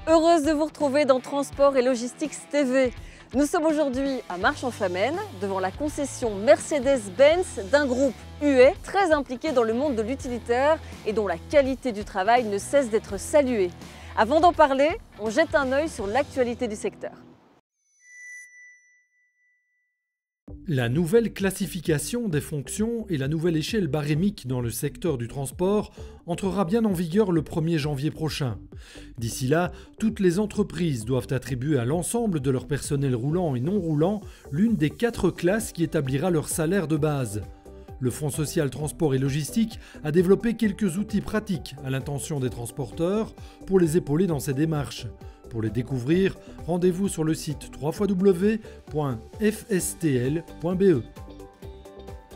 Heureuse de vous retrouver dans Transport et Logistics TV. Nous sommes aujourd'hui à Marche-en-Famenne, devant la concession Mercedes-Benz d'un groupe UE très impliqué dans le monde de l'utilitaire et dont la qualité du travail ne cesse d'être saluée. Avant d'en parler, on jette un œil sur l'actualité du secteur. La nouvelle classification des fonctions et la nouvelle échelle barémique dans le secteur du transport entrera bien en vigueur le 1er janvier prochain. D'ici là, toutes les entreprises doivent attribuer à l'ensemble de leur personnel roulant et non roulant l'une des 4 classes qui établira leur salaire de base. Le Fonds social transport et logistique a développé quelques outils pratiques à l'intention des transporteurs pour les épauler dans ces démarches. Pour les découvrir, rendez-vous sur le site www.fstl.be.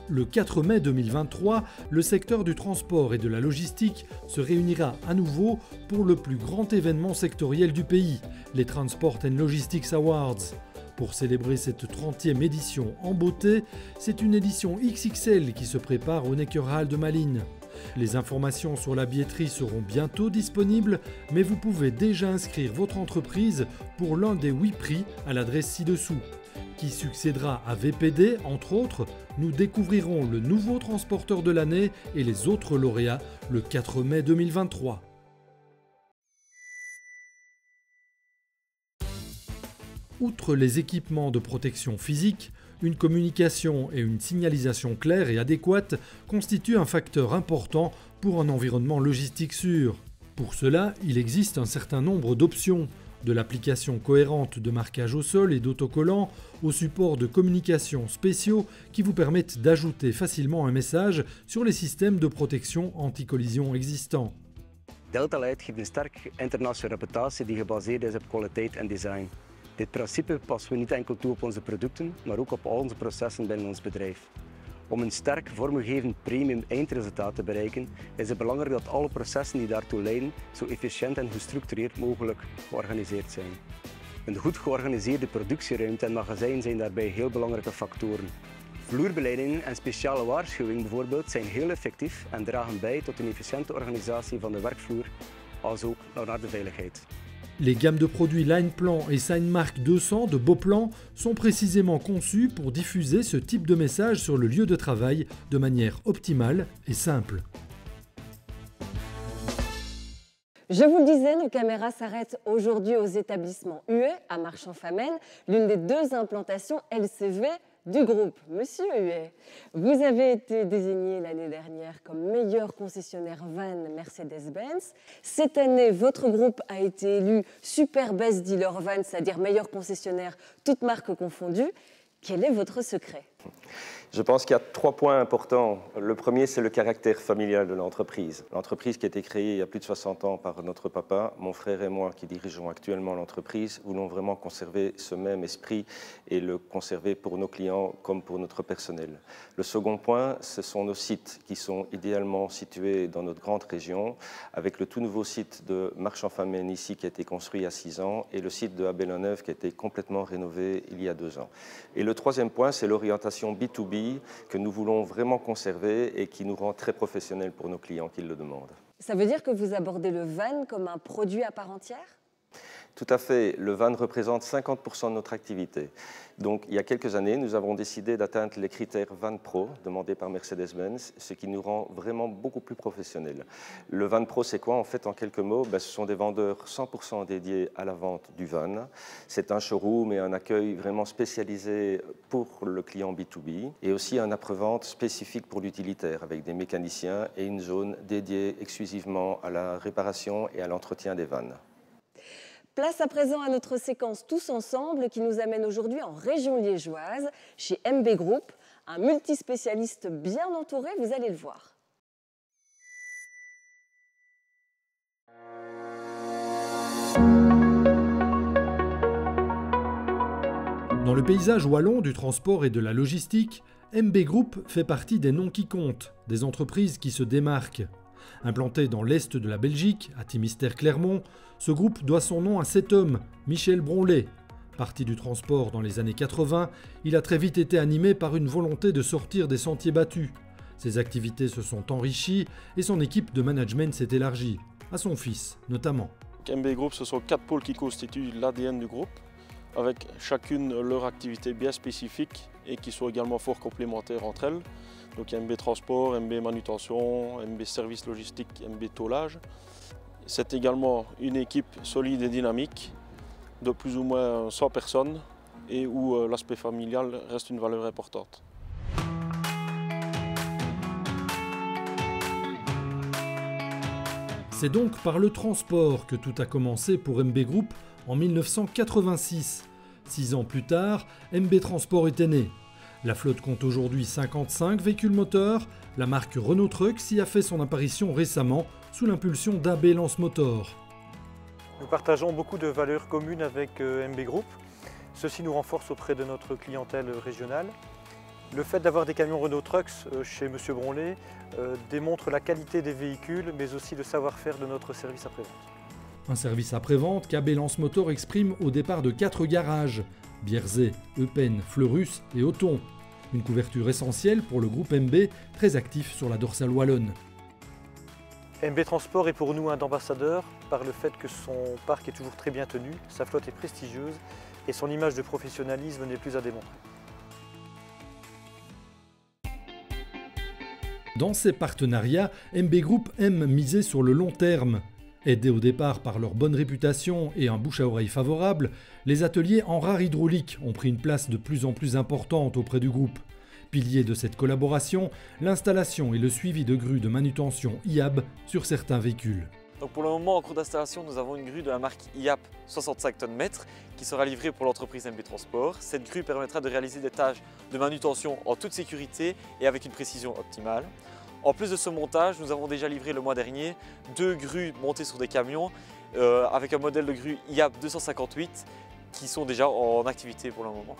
Le 4 mai 2023, le secteur du transport et de la logistique se réunira à nouveau pour le plus grand événement sectoriel du pays, les Transport & Logistics Awards. Pour célébrer cette 30e édition en beauté, c'est une édition XXL qui se prépare au Neckerhall de Malines. Les informations sur la billetterie seront bientôt disponibles, mais vous pouvez déjà inscrire votre entreprise pour l'un des 8 prix à l'adresse ci-dessous. Qui succédera à VPD, entre autres, nous découvrirons le nouveau transporteur de l'année et les autres lauréats le 4 mai 2023. Outre les équipements de protection physique, une communication et une signalisation claire et adéquate constituent un facteur important pour un environnement logistique sûr. Pour cela, il existe un certain nombre d'options, de l'application cohérente de marquage au sol et d'autocollants aux supports de communication spéciaux qui vous permettent d'ajouter facilement un message sur les systèmes de protection anti-collision existants. Deltalight geeft een sterk internationale reputatie die gebaseerd is op kwaliteit en design. Dit principe passen we niet enkel toe op onze producten, maar ook op al onze processen binnen ons bedrijf. Om een sterk vormgevend premium eindresultaat te bereiken, is het belangrijk dat alle processen die daartoe leiden zo efficiënt en gestructureerd mogelijk georganiseerd zijn. Een goed georganiseerde productieruimte en magazijn zijn daarbij heel belangrijke factoren. Vloerbeleidingen en speciale waarschuwingen bijvoorbeeld zijn heel effectief en dragen bij tot een efficiënte organisatie van de werkvloer, als ook naar de veiligheid. Les gammes de produits Lineplan et Signmark 200 de Beauplan sont précisément conçues pour diffuser ce type de message sur le lieu de travail de manière optimale et simple. Je vous le disais, nos caméras s'arrêtent aujourd'hui aux établissements UE à Marche-en-Famenne, l'une des 2 implantations LCV du groupe. Monsieur UE, vous avez été désigné l'année dernière comme meilleur concessionnaire van Mercedes-Benz. Cette année, votre groupe a été élu Super Best Dealer Van, c'est-à-dire meilleur concessionnaire, toutes marques confondues. Quel est votre secret ? Je pense qu'il y a 3 points importants. Le premier, c'est le caractère familial de l'entreprise. L'entreprise qui a été créée il y a plus de 60 ans par notre papa, mon frère et moi qui dirigeons actuellement l'entreprise, voulons vraiment conserver ce même esprit et le conserver pour nos clients comme pour notre personnel. Le second point, ce sont nos sites qui sont idéalement situés dans notre grande région, avec le tout nouveau site de Marche-en-Famenne ici qui a été construit il y a 6 ans et le site de Abelleneuve qui a été complètement rénové il y a 2 ans. Et le troisième point, c'est l'orientation B2B que nous voulons vraiment conserver et qui nous rend très professionnels pour nos clients qui le demandent. Ça veut dire que vous abordez le van comme un produit à part entière ? Tout à fait. Le van représente 50% de notre activité. Donc, il y a quelques années, nous avons décidé d'atteindre les critères Van Pro demandés par Mercedes-Benz, ce qui nous rend vraiment beaucoup plus professionnels. Le Van Pro, c'est quoi? En fait, en quelques mots, ce sont des vendeurs 100% dédiés à la vente du van. C'est un showroom et un accueil vraiment spécialisé pour le client B2B et aussi un après-vente spécifique pour l'utilitaire avec des mécaniciens et une zone dédiée exclusivement à la réparation et à l'entretien des vannes. Place à présent à notre séquence Tous Ensemble qui nous amène aujourd'hui en région liégeoise, chez MB Group, un multispécialiste bien entouré, vous allez le voir. Dans le paysage wallon du transport et de la logistique, MB Group fait partie des noms qui comptent, des entreprises qui se démarquent. Implanté dans l'est de la Belgique, à Timister-Clermont, ce groupe doit son nom à cet homme, Michel Bronlet. Parti du transport dans les années 80, il a très vite été animé par une volonté de sortir des sentiers battus. Ses activités se sont enrichies et son équipe de management s'est élargie, à son fils notamment. MB Group, ce sont 4 pôles qui constituent l'ADN du groupe, avec chacune leur activité bien spécifique et qui sont également fort complémentaires entre elles. Donc il y a MB Transport, MB Manutention, MB Service Logistique, MB Tôlage. C'est également une équipe solide et dynamique de plus ou moins 100 personnes et où l'aspect familial reste une valeur importante. C'est donc par le transport que tout a commencé pour MB Group en 1986. 6 ans plus tard, MB Transport était né. La flotte compte aujourd'hui 55 véhicules moteurs. La marque Renault Trucks y a fait son apparition récemment sous l'impulsion d'AB Lance Motor. Nous partageons beaucoup de valeurs communes avec MB Group. Ceci nous renforce auprès de notre clientèle régionale. Le fait d'avoir des camions Renault Trucks chez M. Bronlet démontre la qualité des véhicules, mais aussi le savoir-faire de notre service après-vente. Un service après-vente qu'AB Lance Motor exprime au départ de 4 garages, Bierzet, Eupen, Fleurus et Othon. Une couverture essentielle pour le groupe MB, très actif sur la dorsale wallonne. MB Transport est pour nous un ambassadeur par le fait que son parc est toujours très bien tenu, sa flotte est prestigieuse et son image de professionnalisme n'est plus à démontrer. Dans ces partenariats, MB Group aime miser sur le long terme. Aidés au départ par leur bonne réputation et un bouche à oreille favorable, les ateliers en rare hydraulique ont pris une place de plus en plus importante auprès du groupe. Pilier de cette collaboration, l'installation et le suivi de grues de manutention IAB sur certains véhicules. Donc pour le moment, en cours d'installation, nous avons une grue de la marque IAP 65 tonnes-mètres qui sera livrée pour l'entreprise MB Transport. Cette grue permettra de réaliser des tâches de manutention en toute sécurité et avec une précision optimale. En plus de ce montage, nous avons déjà livré le mois dernier 2 grues montées sur des camions avec un modèle de grue IAP 258 qui sont déjà en activité pour le moment.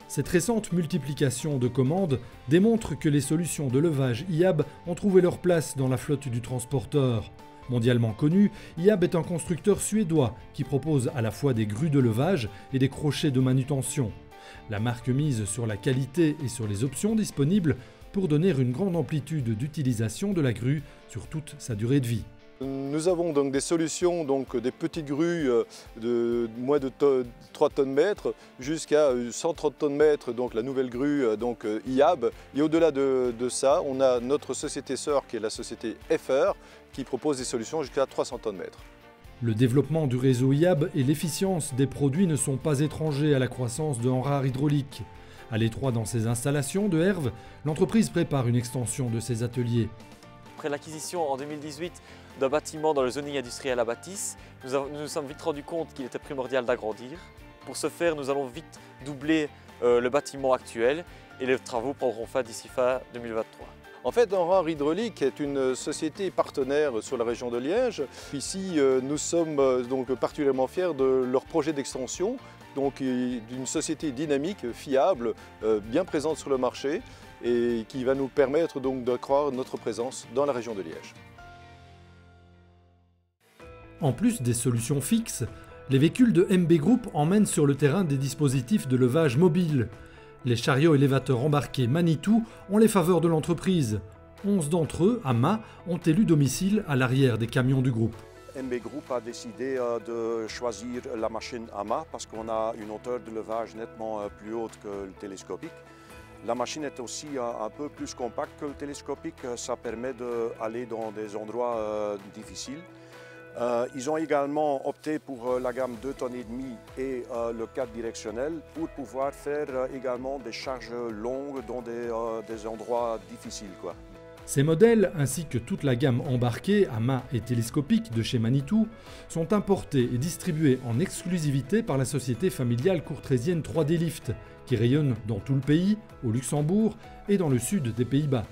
Cette récente multiplication de commandes démontre que les solutions de levage IAB ont trouvé leur place dans la flotte du transporteur. Mondialement connu, IAB est un constructeur suédois qui propose à la fois des grues de levage et des crochets de manutention. La marque mise sur la qualité et sur les options disponibles pour donner une grande amplitude d'utilisation de la grue sur toute sa durée de vie. Nous avons donc des solutions, donc des petites grues de moins de 3 tonnes-mètres jusqu'à 130 tonnes-mètres, donc la nouvelle grue donc IAB. Et au-delà de ça, on a notre société sœur qui est la société FR qui propose des solutions jusqu'à 300 tonnes-mètres. Le développement du réseau IAB et l'efficience des produits ne sont pas étrangers à la croissance de Enrare Hydraulique. À l'étroit dans ses installations de Herve, l'entreprise prépare une extension de ses ateliers. Après l'acquisition en 2018 d'un bâtiment dans le zoning industriel à Bâtisse, nous nous sommes vite rendus compte qu'il était primordial d'agrandir. Pour ce faire, nous allons vite doubler le bâtiment actuel et les travaux prendront fin d'ici fin 2023. En fait, Enrare Hydraulique est une société partenaire sur la région de Liège. Ici, nous sommes donc particulièrement fiers de leur projet d'extension, donc d'une société dynamique, fiable, bien présente sur le marché et qui va nous permettre donc d'accroître notre présence dans la région de Liège. En plus des solutions fixes, les véhicules de MB Group emmènent sur le terrain des dispositifs de levage mobile. Les chariots élévateurs embarqués Manitou ont les faveurs de l'entreprise. 11 d'entre eux, à mât, ont élu domicile à l'arrière des camions du groupe. MB Group a décidé de choisir la machine à mât parce qu'on a une hauteur de levage nettement plus haute que le télescopique. La machine est aussi un peu plus compacte que le télescopique, ça permet d'aller dans des endroits difficiles. Ils ont également opté pour la gamme 2,5 tonnes et le 4 directionnel pour pouvoir faire également des charges longues dans des endroits difficiles, quoi. Ces modèles, ainsi que toute la gamme embarquée à mât et télescopique de chez Manitou, sont importés et distribués en exclusivité par la société familiale courtrésienne 3D Lift, qui rayonne dans tout le pays, au Luxembourg et dans le sud des Pays-Bas.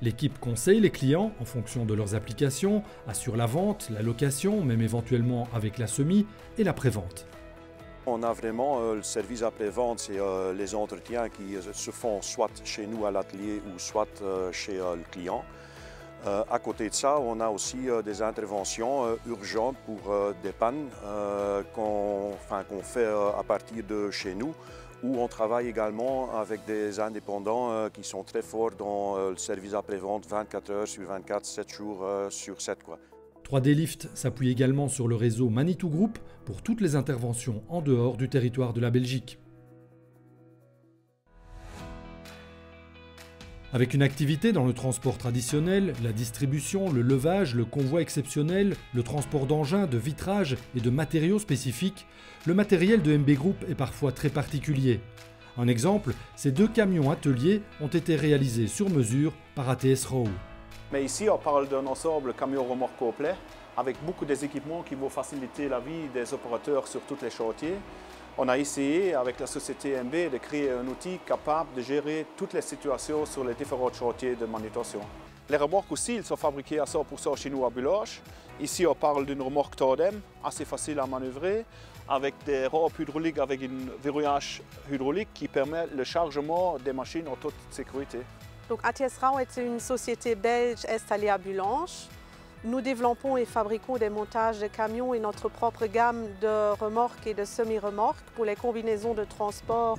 L'équipe conseille les clients en fonction de leurs applications, assure la vente, la location, même éventuellement avec la semis et la prévente. On a vraiment le service après-vente, c'est les entretiens qui se font soit chez nous à l'atelier ou soit chez le client. À côté de ça, on a aussi des interventions urgentes pour des pannes qu'on fait à partir de chez nous, où on travaille également avec des indépendants qui sont très forts dans le service après-vente 24 heures sur 24, 7 jours sur 7, quoi. 3D Lift s'appuie également sur le réseau Manitou Group pour toutes les interventions en dehors du territoire de la Belgique. Avec une activité dans le transport traditionnel, la distribution, le levage, le convoi exceptionnel, le transport d'engins, de vitrages et de matériaux spécifiques, le matériel de MB Group est parfois très particulier. Un exemple, ces 2 camions ateliers ont été réalisés sur mesure par ATS Rowe. Mais ici, on parle d'un ensemble camion-remorque complet avec beaucoup d'équipements qui vont faciliter la vie des opérateurs sur tous les chantiers. On a essayé, avec la société MB, de créer un outil capable de gérer toutes les situations sur les différents chantiers de manutention. Les remorques aussi, ils sont fabriqués à 100% chez nous à Buloche. Ici, on parle d'une remorque tandem, assez facile à manœuvrer, avec des rampes hydrauliques avec un verrouillage hydraulique qui permet le chargement des machines en toute sécurité. Donc ATS Rowe est une société belge installée à Bulanche. Nous développons et fabriquons des montages de camions et notre propre gamme de remorques et de semi-remorques pour les combinaisons de transport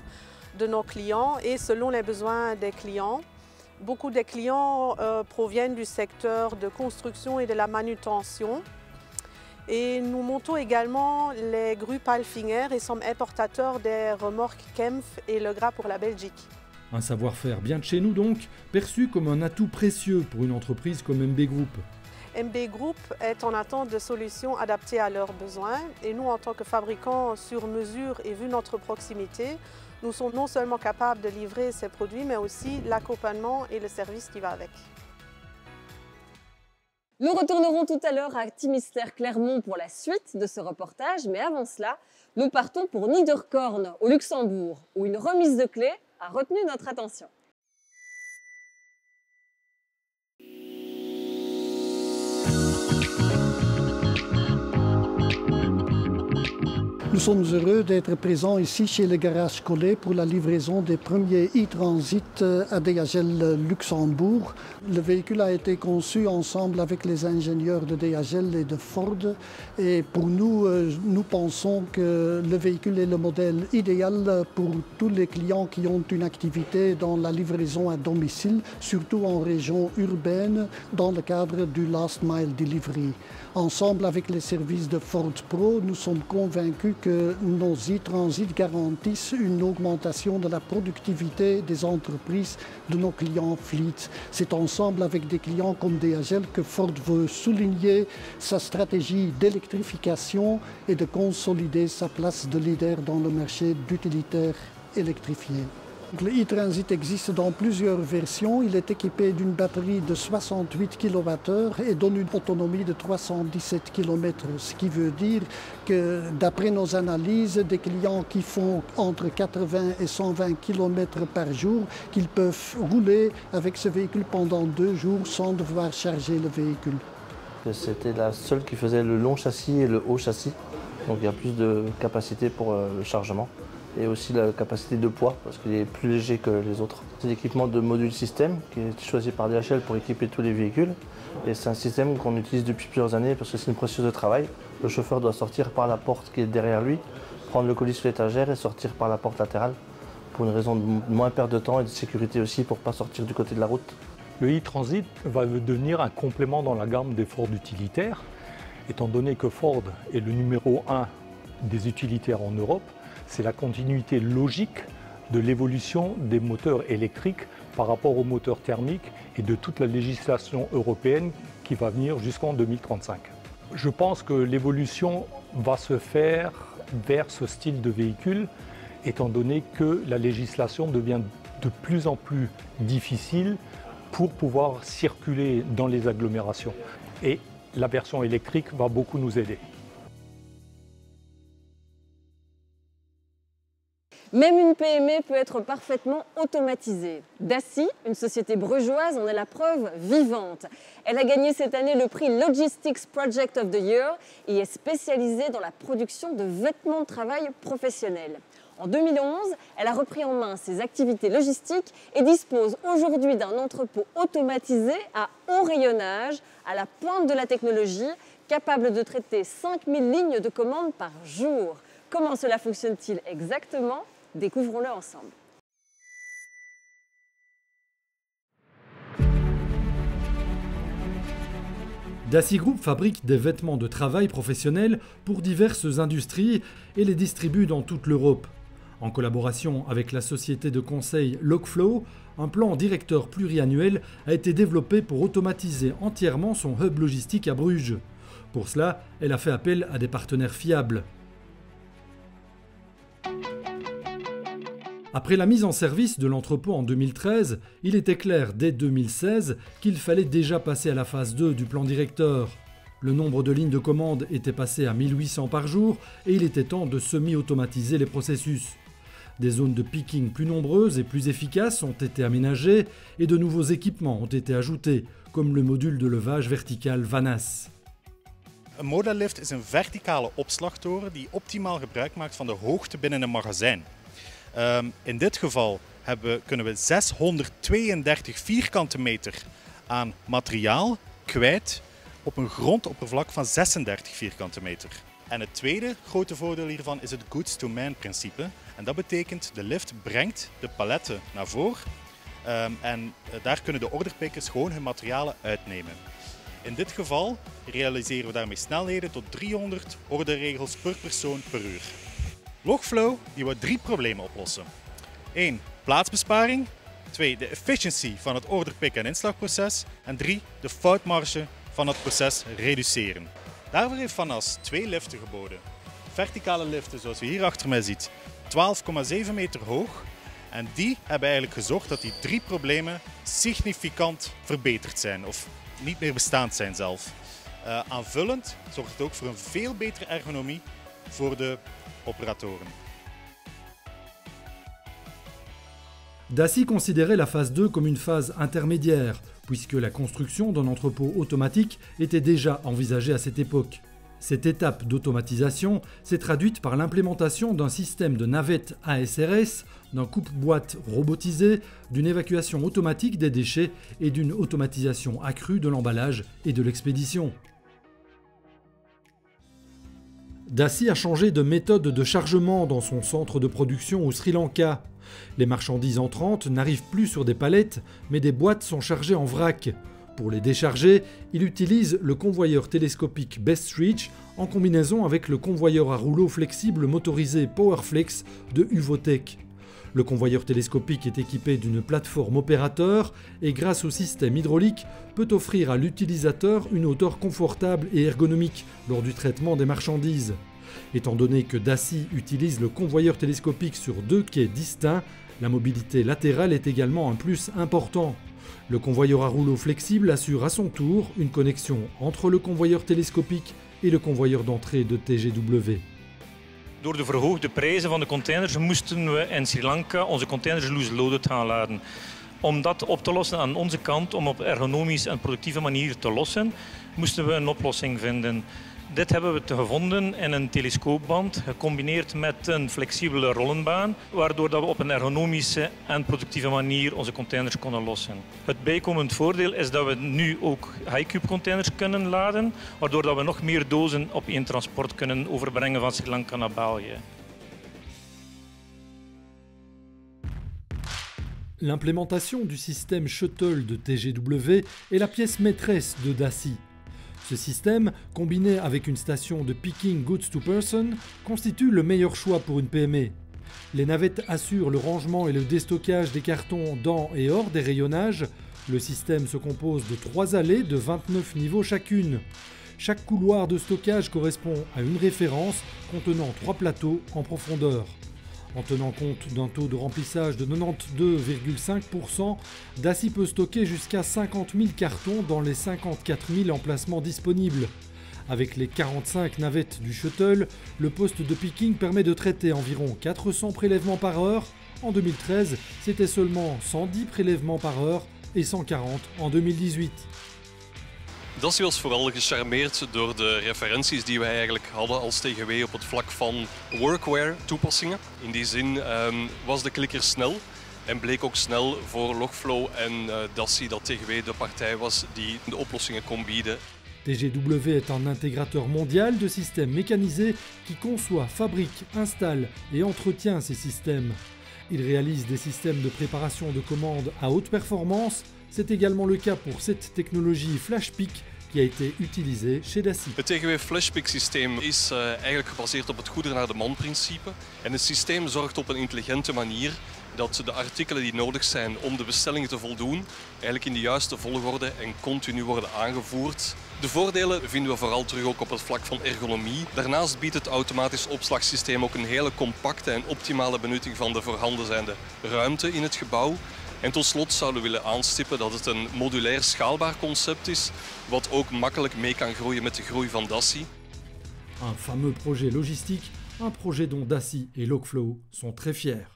de nos clients et selon les besoins des clients. Beaucoup des clients proviennent du secteur de construction et de la manutention. Et nous montons également les grues Palfinger et sommes importateurs des remorques Kempf et Le Gras pour la Belgique. Un savoir-faire bien de chez nous donc, perçu comme un atout précieux pour une entreprise comme MB Group. MB Group est en attente de solutions adaptées à leurs besoins et nous, en tant que fabricants sur mesure et vu notre proximité, nous sommes non seulement capables de livrer ces produits, mais aussi l'accompagnement et le service qui va avec. Nous retournerons tout à l'heure à Timister Clermont pour la suite de ce reportage, mais avant cela, nous partons pour Niederkorn au Luxembourg, où une remise de clés a retenu notre attention. Nous sommes heureux d'être présents ici chez le garage Collet pour la livraison des premiers e-Transit à DHL Luxembourg. Le véhicule a été conçu ensemble avec les ingénieurs de DHL et de Ford. Et pour nous, nous pensons que le véhicule est le modèle idéal pour tous les clients qui ont une activité dans la livraison à domicile, surtout en région urbaine, dans le cadre du Last Mile Delivery. Ensemble avec les services de Ford Pro, nous sommes convaincus que nos e-Transit garantissent une augmentation de la productivité des entreprises de nos clients fleet. C'est ensemble avec des clients comme DHL que Ford veut souligner sa stratégie d'électrification et de consolider sa place de leader dans le marché d'utilitaires électrifiés. Le e-Transit existe dans plusieurs versions. Il est équipé d'une batterie de 68 kWh et donne une autonomie de 317 km, ce qui veut dire que d'après nos analyses, des clients qui font entre 80 et 120 km par jour, qu'ils peuvent rouler avec ce véhicule pendant 2 jours sans devoir charger le véhicule. C'était la seule qui faisait le long châssis et le haut châssis, donc il y a plus de capacité pour le chargement. Et aussi la capacité de poids, parce qu'il est plus léger que les autres. C'est l'équipement de module système qui est choisi par DHL pour équiper tous les véhicules. Et c'est un système qu'on utilise depuis plusieurs années parce que c'est une procédure de travail. Le chauffeur doit sortir par la porte qui est derrière lui, prendre le colis sur l'étagère et sortir par la porte latérale pour une raison de moins perte de temps et de sécurité aussi pour ne pas sortir du côté de la route. Le e-Transit va devenir un complément dans la gamme des Ford utilitaires, étant donné que Ford est le numéro 1 des utilitaires en Europe. C'est la continuité logique de l'évolution des moteurs électriques par rapport aux moteurs thermiques et de toute la législation européenne qui va venir jusqu'en 2035. Je pense que l'évolution va se faire vers ce style de véhicule, étant donné que la législation devient de plus en plus difficile pour pouvoir circuler dans les agglomérations. Et la version électrique va beaucoup nous aider. Même une PME peut être parfaitement automatisée. Daci, une société brugeoise, en est la preuve vivante. Elle a gagné cette année le prix Logistics Project of the Year et est spécialisée dans la production de vêtements de travail professionnels. En 2011, elle a repris en main ses activités logistiques et dispose aujourd'hui d'un entrepôt automatisé à haut rayonnage, à la pointe de la technologie, capable de traiter 5000 lignes de commandes par jour. Comment cela fonctionne-t-il exactement ? Découvrons-le ensemble. Daci Group fabrique des vêtements de travail professionnels pour diverses industries et les distribue dans toute l'Europe. En collaboration avec la société de conseil Lockflow, un plan directeur pluriannuel a été développé pour automatiser entièrement son hub logistique à Bruges. Pour cela, elle a fait appel à des partenaires fiables. Après la mise en service de l'entrepôt en 2013, il était clair dès 2016 qu'il fallait déjà passer à la phase 2 du plan directeur. Le nombre de lignes de commande était passé à 1800 par jour et il était temps de semi-automatiser les processus. Des zones de picking plus nombreuses et plus efficaces ont été aménagées et de nouveaux équipements ont été ajoutés, comme le module de levage vertical Vanas. Een Modalift is een verticale opslagtoren die optimaal gebruik maakt van de hoogte binnen een magazijn. In dit geval kunnen we 632 vierkante meter aan materiaal kwijt op een grondoppervlak van 36 vierkante meter. En het tweede grote voordeel hiervan is het goods-to-man principe. En dat betekent de lift brengt de paletten naar voren en daar kunnen de orderpickers gewoon hun materialen uitnemen. In dit geval realiseren we daarmee snelheden tot 300 orderregels per persoon per uur. Lockflow die wil 3 problemen oplossen. 1. Plaatsbesparing. 2. De efficiëntie van het orderpick- en inslagproces. En 3. De foutmarge van het proces reduceren. Daarvoor heeft Vanas 2 liften geboden. Verticale liften zoals u hier achter mij ziet, 12,7 meter hoog. En die hebben eigenlijk gezorgd dat die 3 problemen significant verbeterd zijn of niet meer bestaand zijn zelf. Aanvullend zorgt het ook voor een veel betere ergonomie voor de operatoren. Daci considérait la phase 2 comme une phase intermédiaire, puisque la construction d'un entrepôt automatique était déjà envisagée à cette époque. Cette étape d'automatisation s'est traduite par l'implémentation d'un système de navettes ASRS, d'un coupe-boîte robotisé, d'une évacuation automatique des déchets et d'une automatisation accrue de l'emballage et de l'expédition. Daci a changé de méthode de chargement dans son centre de production au Sri Lanka. Les marchandises entrantes n'arrivent plus sur des palettes, mais des boîtes sont chargées en vrac. Pour les décharger, il utilise le convoyeur télescopique Bestreach en combinaison avec le convoyeur à rouleau flexible motorisé Powerflex de Uvotech. Le convoyeur télescopique est équipé d'une plateforme opérateur et grâce au système hydraulique peut offrir à l'utilisateur une hauteur confortable et ergonomique lors du traitement des marchandises. Étant donné que Daci utilise le convoyeur télescopique sur 2 quais distincts, la mobilité latérale est également un plus important. Le convoyeur à rouleau flexible assure à son tour une connexion entre le convoyeur télescopique et le convoyeur d'entrée de TGW. Door de verhoogde prijzen van de containers moesten we in Sri Lanka onze containers loose-loaded gaan laden. Om dat op te lossen aan onze kant, om op ergonomische en productieve manier te lossen, moesten we een oplossing vinden. Dit hebben we gevonden in een telescoopband, gecombineerd met een flexibele rollenbaan, waardoor we op een ergonomische en productieve manier onze containers konden lossen. Het bijkomend voordeel is dat we nu ook high-cube containers kunnen laden, waardoor we nog meer dozen op één transport kunnen overbrengen van Sri Lanka naar België. L'implémentation du système Shuttle de TGW est la pièce maîtresse de Daci. Ce système, combiné avec une station de picking goods to person, constitue le meilleur choix pour une PME. Les navettes assurent le rangement et le déstockage des cartons dans et hors des rayonnages. Le système se compose de 3 allées de 29 niveaux chacune. Chaque couloir de stockage correspond à une référence contenant 3 plateaux en profondeur. En tenant compte d'un taux de remplissage de 92,5%, Daci peut stocker jusqu'à 50 000 cartons dans les 54 000 emplacements disponibles. Avec les 45 navettes du shuttle, le poste de picking permet de traiter environ 400 prélèvements par heure. En 2013, c'était seulement 110 prélèvements par heure et 140 en 2018. Daci was vooral gecharmeerd door de referenties die wij eigenlijk hadden als TGW op het vlak van workwear toepassingen. In die zin was de klikker snel en bleek ook snel voor Lockflow en Daci dat TGW de partij was die de oplossingen kon bieden. TGW est un intégrateur mondial de systèmes mécanisés qui conçoit, fabrique, installe et entretient ces systèmes. Il réalise des systèmes de préparation de commandes à haute performance. C'est également le cas pour cette technologie FlashPick qui a été utilisé chez Daci. Het TGW Flashpick systeem is eigenlijk gebaseerd op het goederen naar de man principe. En het systeem zorgt op een intelligente manier dat de artikelen die nodig zijn om de bestellingen te voldoen, eigenlijk in de juiste volgorde en continu worden aangevoerd. De voordelen vinden we vooral terug ook op het vlak van ergonomie. Daarnaast biedt het automatisch opslagsysteem ook een hele compacte en optimale benutting van de voorhanden zijnde ruimte in het gebouw. En tot slot zouden we willen aanstippen dat het een modulair schaalbaar concept is, wat ook makkelijk mee kan groeien met de groei van Daci. Un fameux projet logistique, un projet dont Daci et Lockflow sont très fiers.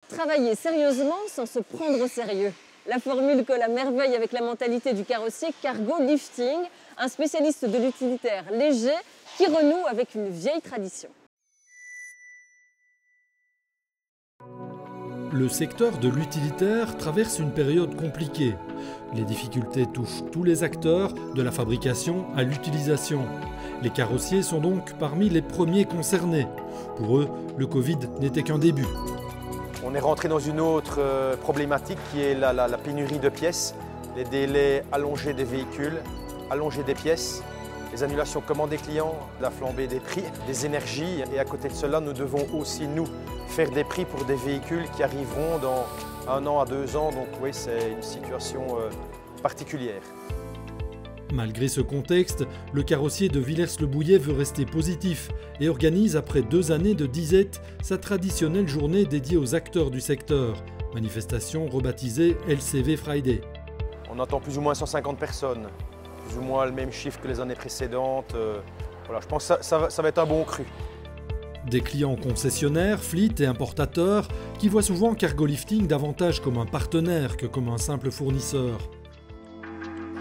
Travailler sérieusement sans se prendre au sérieux. La formule colle à merveille avec la mentalité du carrossier Cargo Lifting, un spécialiste de l'utilitaire léger qui renoue avec une vieille tradition. Le secteur de l'utilitaire traverse une période compliquée. Les difficultés touchent tous les acteurs, de la fabrication à l'utilisation. Les carrossiers sont donc parmi les premiers concernés. Pour eux, le Covid n'était qu'un début. On est rentré dans une autre problématique qui est la pénurie de pièces, les délais allongés des véhicules, allongés des pièces, les annulations commandes des clients, la flambée des prix, des énergies. Et à côté de cela, nous devons aussi, nous, faire des prix pour des véhicules qui arriveront dans 1 an à 2 ans. Donc oui, c'est une situation particulière. Malgré ce contexte, le carrossier de Villers-le-Bouillet veut rester positif et organise, après 2 années de disette, sa traditionnelle journée dédiée aux acteurs du secteur. Manifestation rebaptisée LCV Friday. On attend plus ou moins 150 personnes, plus ou moins le même chiffre que les années précédentes. Voilà, je pense que ça va être un bon cru. Des clients concessionnaires, fleet et importateurs qui voient souvent Cargo Lifting davantage comme un partenaire que comme un simple fournisseur.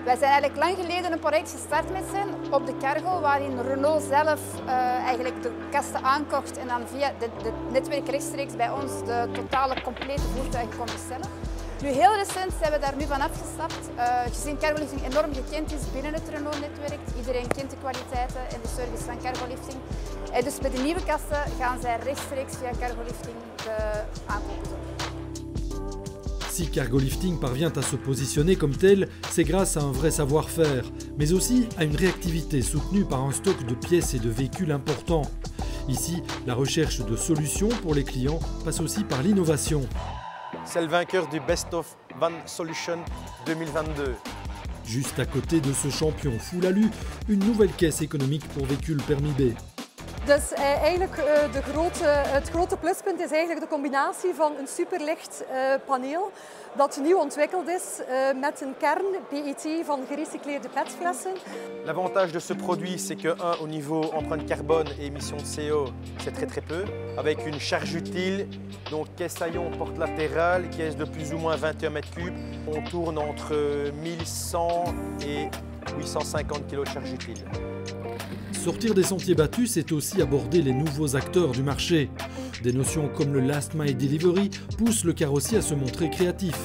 Wij zijn eigenlijk lang geleden een project gestart met hen op de cargo, waarin Renault zelf eigenlijk de kasten aankocht en dan via het netwerk rechtstreeks bij ons de totale complete voertuigen kon bestellen. Nu, heel recent zijn we daar nu van afgestapt, gezien Cargo Lifting enorm gekend is binnen het Renault-netwerk. Iedereen kent de kwaliteiten en de service van Cargo Lifting. En dus met de nieuwe kasten gaan zij rechtstreeks via Cargo Lifting de aankopen doen. Si Cargo Lifting parvient à se positionner comme tel, c'est grâce à un vrai savoir-faire, mais aussi à une réactivité soutenue par un stock de pièces et de véhicules importants. Ici, la recherche de solutions pour les clients passe aussi par l'innovation. C'est le vainqueur du Best of Van Solution 2022. Juste à côté de ce champion full-alu, une nouvelle caisse économique pour véhicules permis B. Dus eigenlijk het grote pluspunt is eigenlijk de combinatie van een superlicht paneel dat nieuw ontwikkeld is met een kern PET van gerecycleerde petflessen. L'avantage de ce produit, c'est que au niveau empreinte carbone et émissions de CO, c'est très peu. Avec une charge utile, donc caisse à ion porte latérale, caisse de plus ou moins 21 m3. On tourne entre 1100 et 850 kg de charge utile. Sortir des sentiers battus, c'est aussi aborder les nouveaux acteurs du marché. Des notions comme le last mile delivery poussent le carrossier à se montrer créatif.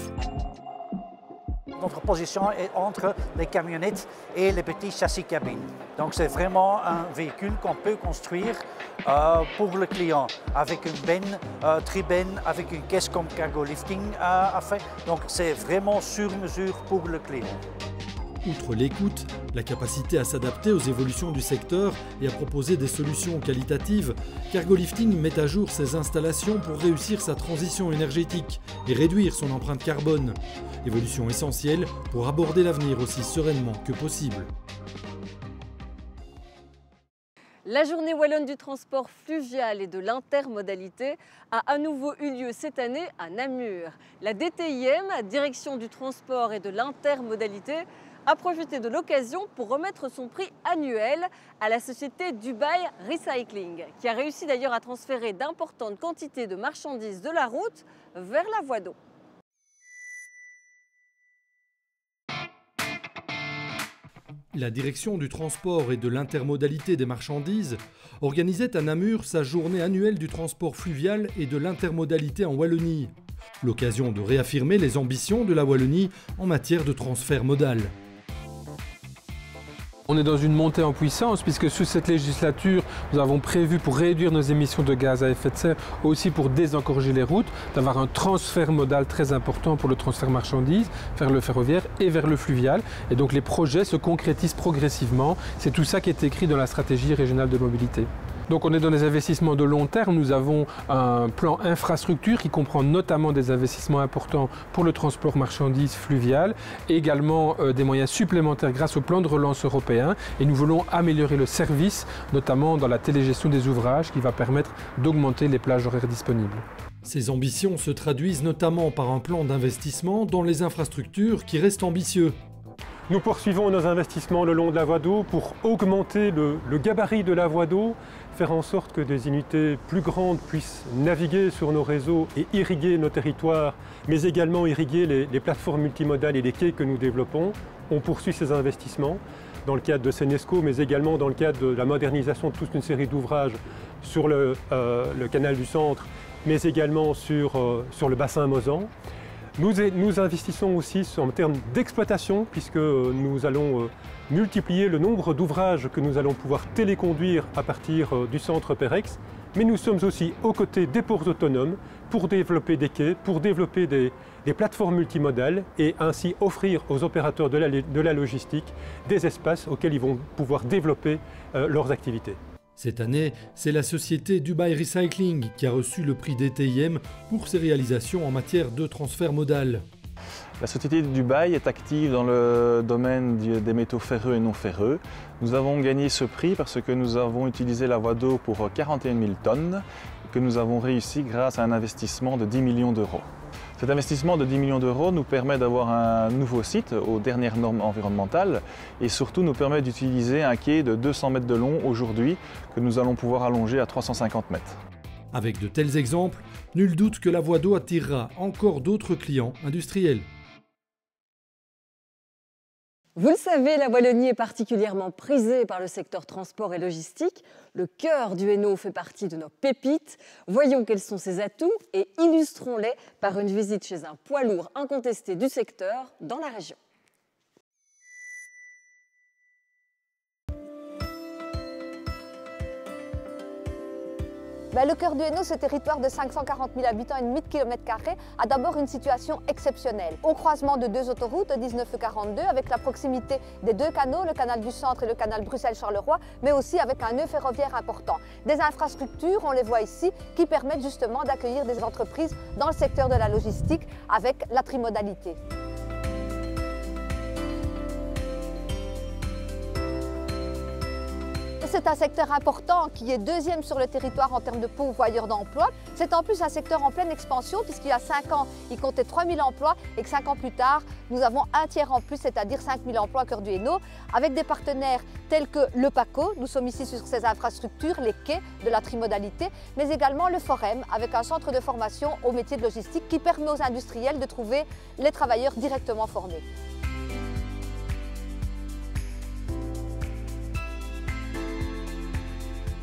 Notre position est entre les camionnettes et les petits châssis cabines. Donc c'est vraiment un véhicule qu'on peut construire pour le client, avec une benne, tribenne, avec une caisse comme Cargo Lifting a fait. Donc c'est vraiment sur mesure pour le client. Outre l'écoute, la capacité à s'adapter aux évolutions du secteur et à proposer des solutions qualitatives, Cargo Lifting met à jour ses installations pour réussir sa transition énergétique et réduire son empreinte carbone. Évolution essentielle pour aborder l'avenir aussi sereinement que possible. La journée wallonne du transport fluvial et de l'intermodalité a à nouveau eu lieu cette année à Namur. La DTIM, Direction du transport et de l'intermodalité, a profité de l'occasion pour remettre son prix annuel à la société Dubai Recycling, qui a réussi d'ailleurs à transférer d'importantes quantités de marchandises de la route vers la voie d'eau. La Direction du transport et de l'intermodalité des marchandises organisait à Namur sa journée annuelle du transport fluvial et de l'intermodalité en Wallonie. L'occasion de réaffirmer les ambitions de la Wallonie en matière de transfert modal. On est dans une montée en puissance puisque sous cette législature, nous avons prévu pour réduire nos émissions de gaz à effet de serre, aussi pour désengorger les routes, d'avoir un transfert modal très important pour le transfert marchandises vers le ferroviaire et vers le fluvial. Et donc les projets se concrétisent progressivement. C'est tout ça qui est écrit dans la stratégie régionale de mobilité. Donc on est dans des investissements de long terme. Nous avons un plan infrastructure qui comprend notamment des investissements importants pour le transport marchandises fluvial et également des moyens supplémentaires grâce au plan de relance européen. Et nous voulons améliorer le service, notamment dans la télégestion des ouvrages qui va permettre d'augmenter les plages horaires disponibles. Ces ambitions se traduisent notamment par un plan d'investissement dans les infrastructures qui reste ambitieux. Nous poursuivons nos investissements le long de la voie d'eau pour augmenter le gabarit de la voie d'eau, faire en sorte que des unités plus grandes puissent naviguer sur nos réseaux et irriguer nos territoires, mais également irriguer les plateformes multimodales et les quais que nous développons. On poursuit ces investissements dans le cadre de Senesco, mais également dans le cadre de la modernisation de toute une série d'ouvrages sur le canal du Centre, mais également sur le bassin Mozan. Nous investissons aussi en termes d'exploitation puisque nous allons multiplier le nombre d'ouvrages que nous allons pouvoir téléconduire à partir du centre Perex. Mais nous sommes aussi aux côtés des ports autonomes pour développer des quais, pour développer des plateformes multimodales et ainsi offrir aux opérateurs de la logistique des espaces auxquels ils vont pouvoir développer leurs activités. Cette année, c'est la société Dubai Recycling qui a reçu le prix DTIM pour ses réalisations en matière de transfert modal. La société de Dubaï est active dans le domaine des métaux ferreux et non ferreux. Nous avons gagné ce prix parce que nous avons utilisé la voie d'eau pour 41 000 tonnes, que nous avons réussi grâce à un investissement de 10 millions d'euros. Cet investissement de 10 millions d'euros nous permet d'avoir un nouveau site aux dernières normes environnementales et surtout nous permet d'utiliser un quai de 200 mètres de long aujourd'hui que nous allons pouvoir allonger à 350 mètres. Avec de tels exemples, nul doute que la voie d'eau attirera encore d'autres clients industriels. Vous le savez, la Wallonie est particulièrement prisée par le secteur transport et logistique. Le cœur du Hainaut fait partie de nos pépites. Voyons quels sont ses atouts et illustrons-les par une visite chez un poids lourd incontesté du secteur dans la région. Le cœur du Hainaut, ce territoire de 540 000 habitants et demi de kilomètres carrés, a d'abord une situation exceptionnelle. Au croisement de deux autoroutes, 19 et 42, avec la proximité des deux canaux, le canal du Centre et le canal Bruxelles-Charleroi, mais aussi avec un nœud ferroviaire important. Des infrastructures, on les voit ici, qui permettent justement d'accueillir des entreprises dans le secteur de la logistique avec la trimodalité. C'est un secteur important qui est deuxième sur le territoire en termes de pourvoyeurs d'emplois. C'est en plus un secteur en pleine expansion puisqu'il y a 5 ans, il comptait 3 000 emplois et que 5 ans plus tard, nous avons un tiers en plus, c'est-à-dire 5 000 emplois à cœur du Hainaut, avec des partenaires tels que le PACO, nous sommes ici sur ces infrastructures, les quais de la trimodalité, mais également le Forem, avec un centre de formation au métier de logistique qui permet aux industriels de trouver les travailleurs directement formés.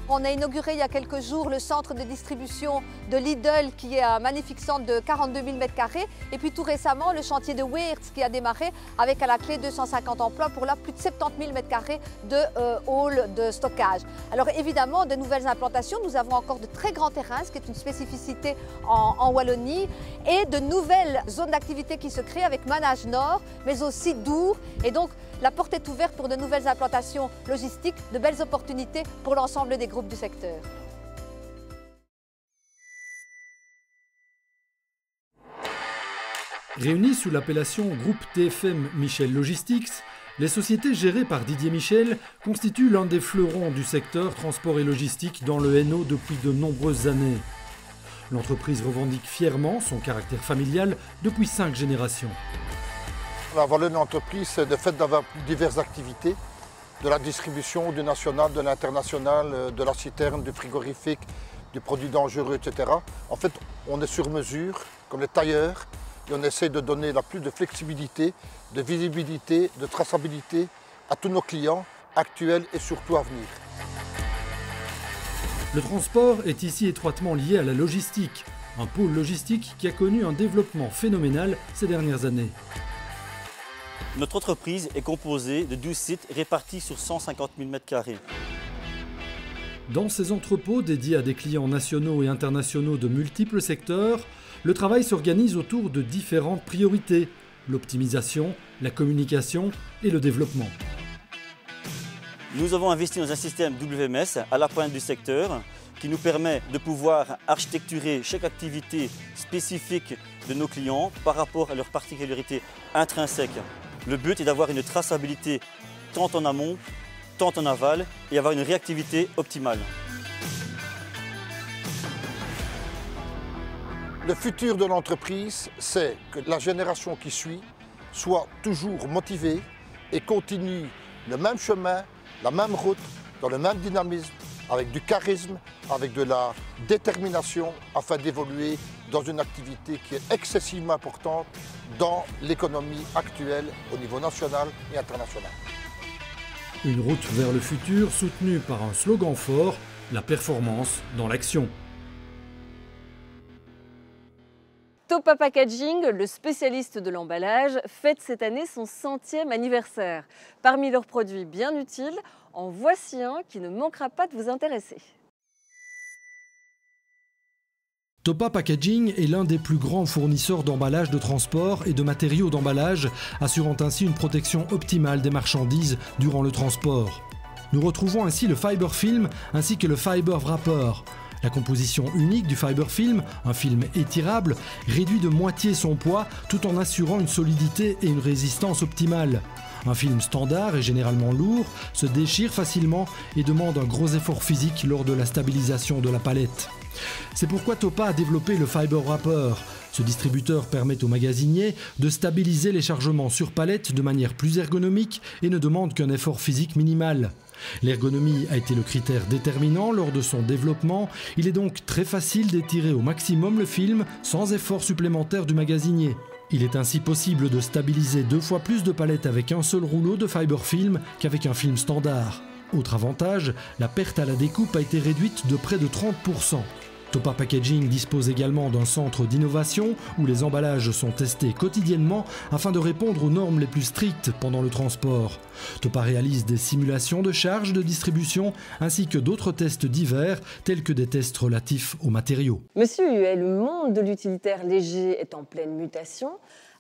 On a inauguré il y a quelques jours le centre de distribution de Lidl qui est un magnifique centre de 42 000 m². Et puis tout récemment, le chantier de Weerts qui a démarré avec à la clé 250 emplois pour là plus de 70 000 m² de hall de stockage. Alors évidemment, de nouvelles implantations, nous avons encore de très grands terrains, ce qui est une spécificité en Wallonie, et de nouvelles zones d'activité qui se créent avec Manage Nord, mais aussi Dour. Et donc la porte est ouverte pour de nouvelles implantations logistiques, de belles opportunités pour l'ensemble des groupes du secteur. Réunies sous l'appellation Groupe TFM Michel Logistics, les sociétés gérées par Didier Michel constituent l'un des fleurons du secteur transport et logistique dans le Hainaut depuis de nombreuses années. L'entreprise revendique fièrement son caractère familial depuis 5 générations. La valeur de l'entreprise, c'est le fait d'avoir diverses activités, de la distribution, du national, de l'international, de la citerne, du frigorifique, du produit dangereux, etc. En fait, on est sur mesure, comme les tailleurs, et on essaie de donner la plus de flexibilité, de visibilité, de traçabilité à tous nos clients, actuels et surtout à venir. Le transport est ici étroitement lié à la logistique, un pôle logistique qui a connu un développement phénoménal ces dernières années. Notre entreprise est composée de 12 sites répartis sur 150 000 m². Dans ces entrepôts dédiés à des clients nationaux et internationaux de multiples secteurs, le travail s'organise autour de différentes priorités: l'optimisation, la communication et le développement. Nous avons investi dans un système WMS à la pointe du secteur qui nous permet de pouvoir architecturer chaque activité spécifique de nos clients par rapport à leurs particularités intrinsèques. Le but est d'avoir une traçabilité tant en amont, tant en aval et avoir une réactivité optimale. Le futur de l'entreprise, c'est que la génération qui suit soit toujours motivée et continue le même chemin, la même route, dans le même dynamisme, avec du charisme, avec de la détermination afin d'évoluer dans une activité qui est excessivement importante dans l'économie actuelle au niveau national et international. Une route vers le futur soutenue par un slogan fort, la performance dans l'action. Topa Packaging, le spécialiste de l'emballage, fête cette année son 100e anniversaire. Parmi leurs produits bien utiles, en voici un qui ne manquera pas de vous intéresser. Topa Packaging est l'un des plus grands fournisseurs d'emballage de transport et de matériaux d'emballage, assurant ainsi une protection optimale des marchandises durant le transport. Nous retrouvons ainsi le fiber film ainsi que le fiber wrapper. La composition unique du fiber film, un film étirable, réduit de moitié son poids tout en assurant une solidité et une résistance optimale. Un film standard et généralement lourd se déchire facilement et demande un gros effort physique lors de la stabilisation de la palette. C'est pourquoi Topa a développé le Fiber Wrapper. Ce distributeur permet aux magasiniers de stabiliser les chargements sur palette de manière plus ergonomique et ne demande qu'un effort physique minimal. L'ergonomie a été le critère déterminant lors de son développement. Il est donc très facile d'étirer au maximum le film sans effort supplémentaire du magasinier. Il est ainsi possible de stabiliser 2 fois plus de palettes avec un seul rouleau de fiber film qu'avec un film standard. Autre avantage, la perte à la découpe a été réduite de près de 30%. Topa Packaging dispose également d'un centre d'innovation où les emballages sont testés quotidiennement afin de répondre aux normes les plus strictes pendant le transport. Topa réalise des simulations de charge de distribution ainsi que d'autres tests divers tels que des tests relatifs aux matériaux. Monsieur Huet, le monde de l'utilitaire léger est en pleine mutation.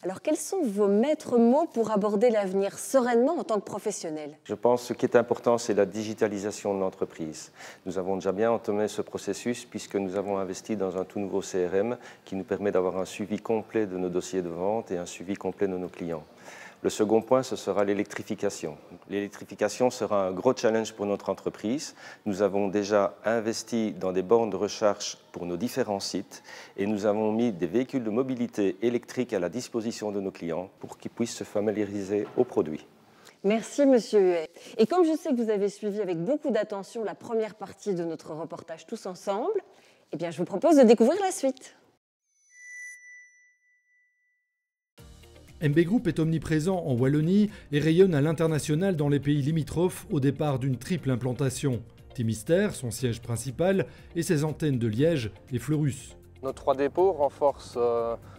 Alors quels sont vos maîtres mots pour aborder l'avenir sereinement en tant que professionnel? Je pense que ce qui est important, c'est la digitalisation de l'entreprise. Nous avons déjà bien entamé ce processus puisque nous avons investi dans un tout nouveau CRM qui nous permet d'avoir un suivi complet de nos dossiers de vente et un suivi complet de nos clients. Le second point, ce sera l'électrification. L'électrification sera un gros challenge pour notre entreprise. Nous avons déjà investi dans des bornes de recharge pour nos différents sites et nous avons mis des véhicules de mobilité électrique à la disposition de nos clients pour qu'ils puissent se familiariser aux produits. Merci Monsieur Huet. Et comme je sais que vous avez suivi avec beaucoup d'attention la première partie de notre reportage Tous ensemble, eh bien je vous propose de découvrir la suite. MB Group est omniprésent en Wallonie et rayonne à l'international dans les pays limitrophes au départ d'une triple implantation. Timister, son siège principal, et ses antennes de Liège et Fleurus. Nos 3 dépôts renforcent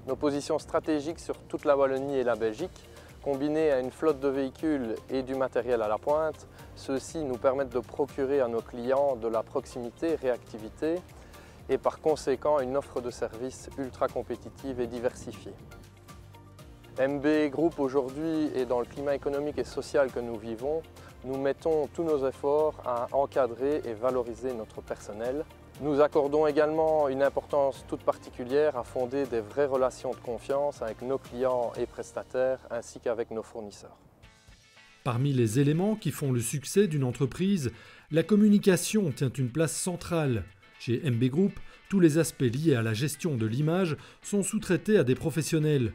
nos positions stratégiques sur toute la Wallonie et la Belgique. Combinés à une flotte de véhicules et du matériel à la pointe, ceux-ci nous permettent de procurer à nos clients de la proximité, réactivité et par conséquent une offre de services ultra compétitive et diversifiée. MB Group aujourd'hui et dans le climat économique et social que nous vivons, nous mettons tous nos efforts à encadrer et valoriser notre personnel. Nous accordons également une importance toute particulière à fonder des vraies relations de confiance avec nos clients et prestataires ainsi qu'avec nos fournisseurs. Parmi les éléments qui font le succès d'une entreprise, la communication tient une place centrale. Chez MB Group, tous les aspects liés à la gestion de l'image sont sous-traités à des professionnels.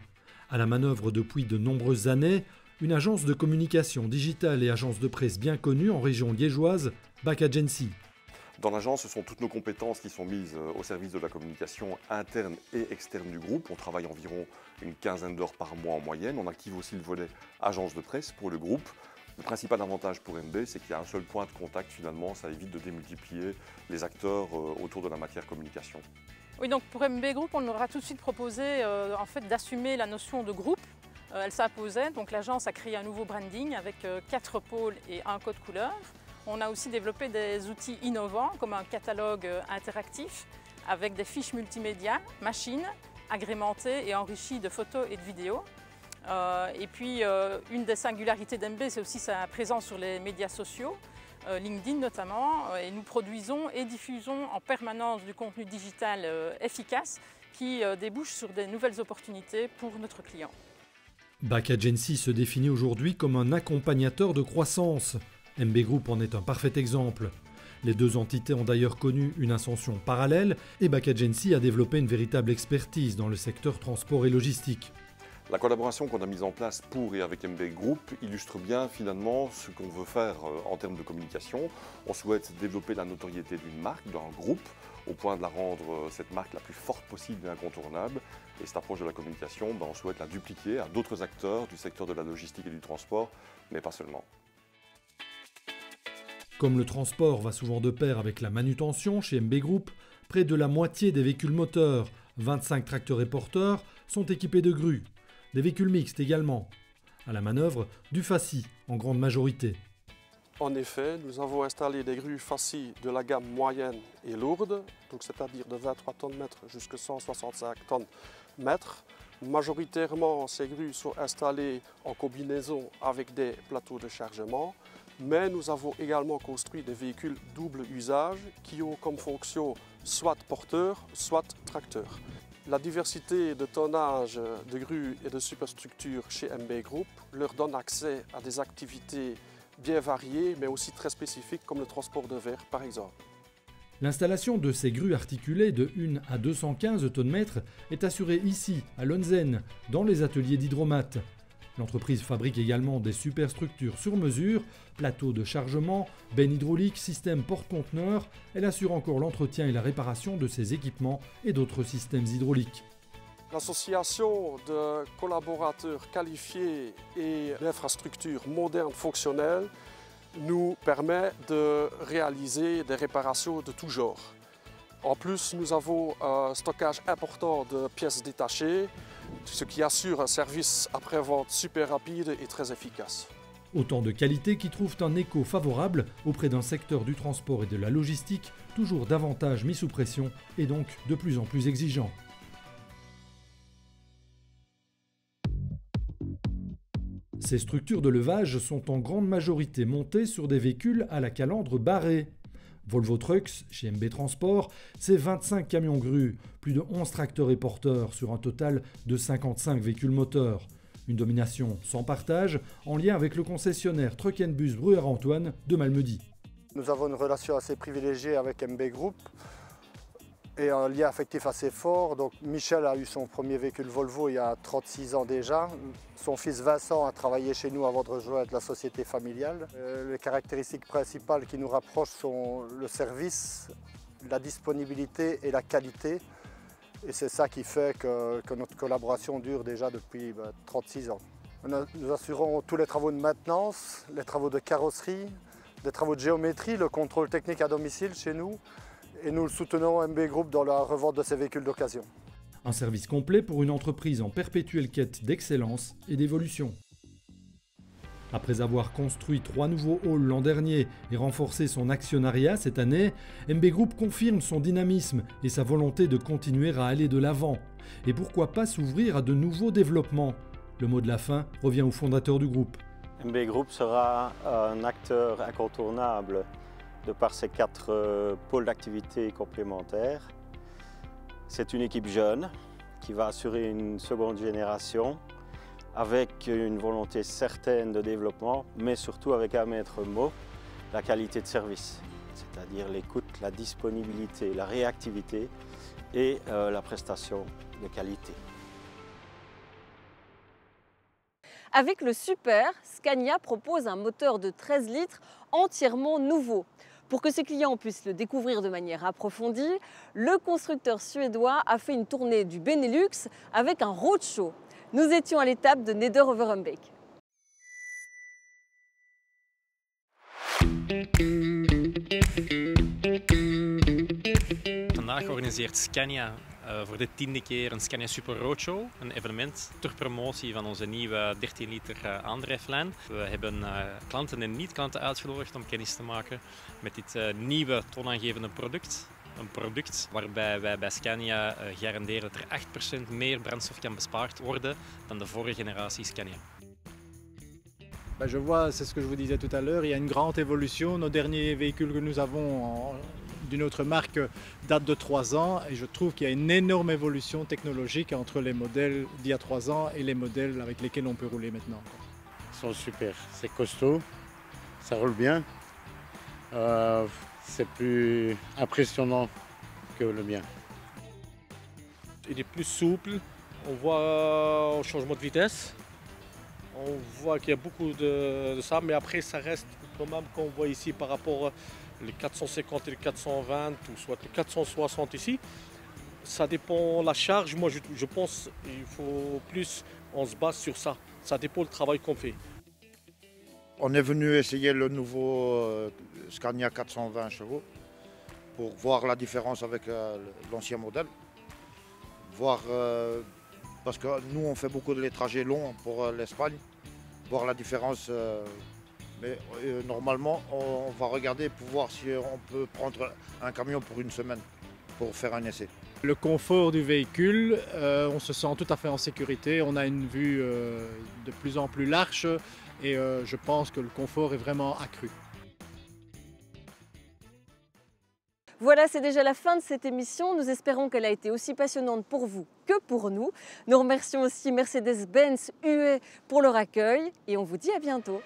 À la manœuvre depuis de nombreuses années, une agence de communication digitale et agence de presse bien connue en région liégeoise, Back Agency. Dans l'agence, ce sont toutes nos compétences qui sont mises au service de la communication interne et externe du groupe. On travaille environ une quinzaine d'heures par mois en moyenne. On active aussi le volet agence de presse pour le groupe. Le principal avantage pour MB, c'est qu'il y a un seul point de contact finalement. Ça évite de démultiplier les acteurs autour de la matière communication. Oui, donc pour MB Group, on aura tout de suite proposé en fait, d'assumer la notion de groupe Elle s'imposait, donc l'agence a créé un nouveau branding avec 4 pôles et un code couleur. On a aussi développé des outils innovants comme un catalogue interactif avec des fiches multimédia, machines, agrémentées et enrichies de photos et de vidéos. Et puis une des singularités d'MB, c'est aussi sa présence sur les médias sociaux, LinkedIn notamment, et nous produisons et diffusons en permanence du contenu digital efficace qui débouche sur des nouvelles opportunités pour notre client. BAC Agency se définit aujourd'hui comme un accompagnateur de croissance. MB Group en est un parfait exemple. Les deux entités ont d'ailleurs connu une ascension parallèle et BAC Agency a développé une véritable expertise dans le secteur transport et logistique. La collaboration qu'on a mise en place pour et avec MB Group illustre bien finalement ce qu'on veut faire en termes de communication. On souhaite développer la notoriété d'une marque, d'un groupe, au point de la rendre cette marque la plus forte possible et incontournable. Et cette approche de la communication, on souhaite la dupliquer à d'autres acteurs du secteur de la logistique et du transport, mais pas seulement. Comme le transport va souvent de pair avec la manutention chez MB Group, près de la moitié des véhicules moteurs, 25 tracteurs et porteurs, sont équipés de grues. Des véhicules mixtes également. À la manœuvre, du FACI en grande majorité. En effet, nous avons installé des grues FACI de la gamme moyenne et lourde, donc c'est-à-dire de 23 tonnes mètres jusqu'à 165 tonnes mètres. Majoritairement, ces grues sont installées en combinaison avec des plateaux de chargement, mais nous avons également construit des véhicules double usage qui ont comme fonction soit porteur, soit tracteur. La diversité de tonnage de grues et de superstructures chez MB Group leur donne accès à des activités bien variées, mais aussi très spécifiques comme le transport de verre par exemple. L'installation de ces grues articulées de 1 à 215 tonnes-mètres est assurée ici, à Lonzen, dans les ateliers d'Hydromat. L'entreprise fabrique également des superstructures sur mesure, plateaux de chargement, bennes hydrauliques, systèmes porte-conteneurs. Elle assure encore l'entretien et la réparation de ces équipements et d'autres systèmes hydrauliques. L'association de collaborateurs qualifiés et d'infrastructures modernes fonctionnelles nous permet de réaliser des réparations de tout genre. En plus, nous avons un stockage important de pièces détachées, ce qui assure un service après-vente super rapide et très efficace. Autant de qualités qui trouvent un écho favorable auprès d'un secteur du transport et de la logistique toujours davantage mis sous pression et donc de plus en plus exigeant. Ces structures de levage sont en grande majorité montées sur des véhicules à la calandre barrée. Volvo Trucks, chez MB Transport, c'est 25 camions grues, plus de 11 tracteurs et porteurs sur un total de 55 véhicules moteurs. Une domination sans partage en lien avec le concessionnaire Truck & Bus Bruyère-Antoine de Malmedy. Nous avons une relation assez privilégiée avec MB Group et un lien affectif assez fort. Donc Michel a eu son premier véhicule Volvo il y a 36 ans déjà. Son fils Vincent a travaillé chez nous avant de rejoindre la société familiale. Les caractéristiques principales qui nous rapprochent sont le service, la disponibilité et la qualité. Et c'est ça qui fait que notre collaboration dure déjà depuis 36 ans. Nous assurons tous les travaux de maintenance, les travaux de carrosserie, les travaux de géométrie, le contrôle technique à domicile chez nous. Et nous soutenons MB Group dans la revente de ces véhicules d'occasion. Un service complet pour une entreprise en perpétuelle quête d'excellence et d'évolution. Après avoir construit 3 nouveaux halls l'an dernier et renforcé son actionnariat cette année, MB Group confirme son dynamisme et sa volonté de continuer à aller de l'avant. Et pourquoi pas s'ouvrir à de nouveaux développements? Le mot de la fin revient au fondateur du groupe. MB Group sera un acteur incontournable de par ses 4 pôles d'activité complémentaires. C'est une équipe jeune qui va assurer une seconde génération avec une volonté certaine de développement, mais surtout avec un maître mot, la qualité de service, c'est-à-dire l'écoute, la disponibilité, la réactivité et la prestation de qualité. Avec le Super, Scania propose un moteur de 13 litres entièrement nouveau. Pour que ses clients puissent le découvrir de manière approfondie, le constructeur suédois a fait une tournée du Benelux avec un roadshow. Nous étions à l'étape de Neder-Overhumbeek. Vandaag organiseert Scania voor de 10e keer een Scania Super Roadshow, een evenement ter promotie van onze nieuwe 13 liter aandrijflijn. We hebben klanten en niet-klanten uitgenodigd om kennis te maken met dit nieuwe toonaangevende product. Een product waarbij wij bij Scania garanderen dat er 8% meer brandstof kan bespaard worden dan de vorige generatie Scania. Je vois, c'est ce que je vous disais tout à l'heure, il y a une grande évolution. Nos derniers véhicules que nous avons d'une autre marque datent de 3 ans et je trouve qu'il y a une énorme évolution technologique entre les modèles d'il y a 3 ans et les modèles avec lesquels on peut rouler maintenant. Ils sont super, c'est costaud, ça roule bien, c'est plus impressionnant que le mien. Il est plus souple, on voit un changement de vitesse. On voit qu'il y a beaucoup de ça, mais après ça reste quand même, qu'on voit ici par rapport les 450 et les 420, ou soit les 460 ici. Ça dépend de la charge, moi je pense qu'il faut plus, on se base sur ça. Ça dépend du travail qu'on fait. On est venu essayer le nouveau Scania 420 chevaux pour voir la différence avec l'ancien modèle. Voir, parce que nous on fait beaucoup de trajets longs pour l'Espagne, voir la différence. Mais normalement on va regarder pour voir si on peut prendre un camion pour une semaine pour faire un essai. Le confort du véhicule, on se sent tout à fait en sécurité, on a une vue de plus en plus large et je pense que le confort est vraiment accru. Voilà, c'est déjà la fin de cette émission. Nous espérons qu'elle a été aussi passionnante pour vous que pour nous. Nous remercions aussi Mercedes-Benz UE pour leur accueil et on vous dit à bientôt.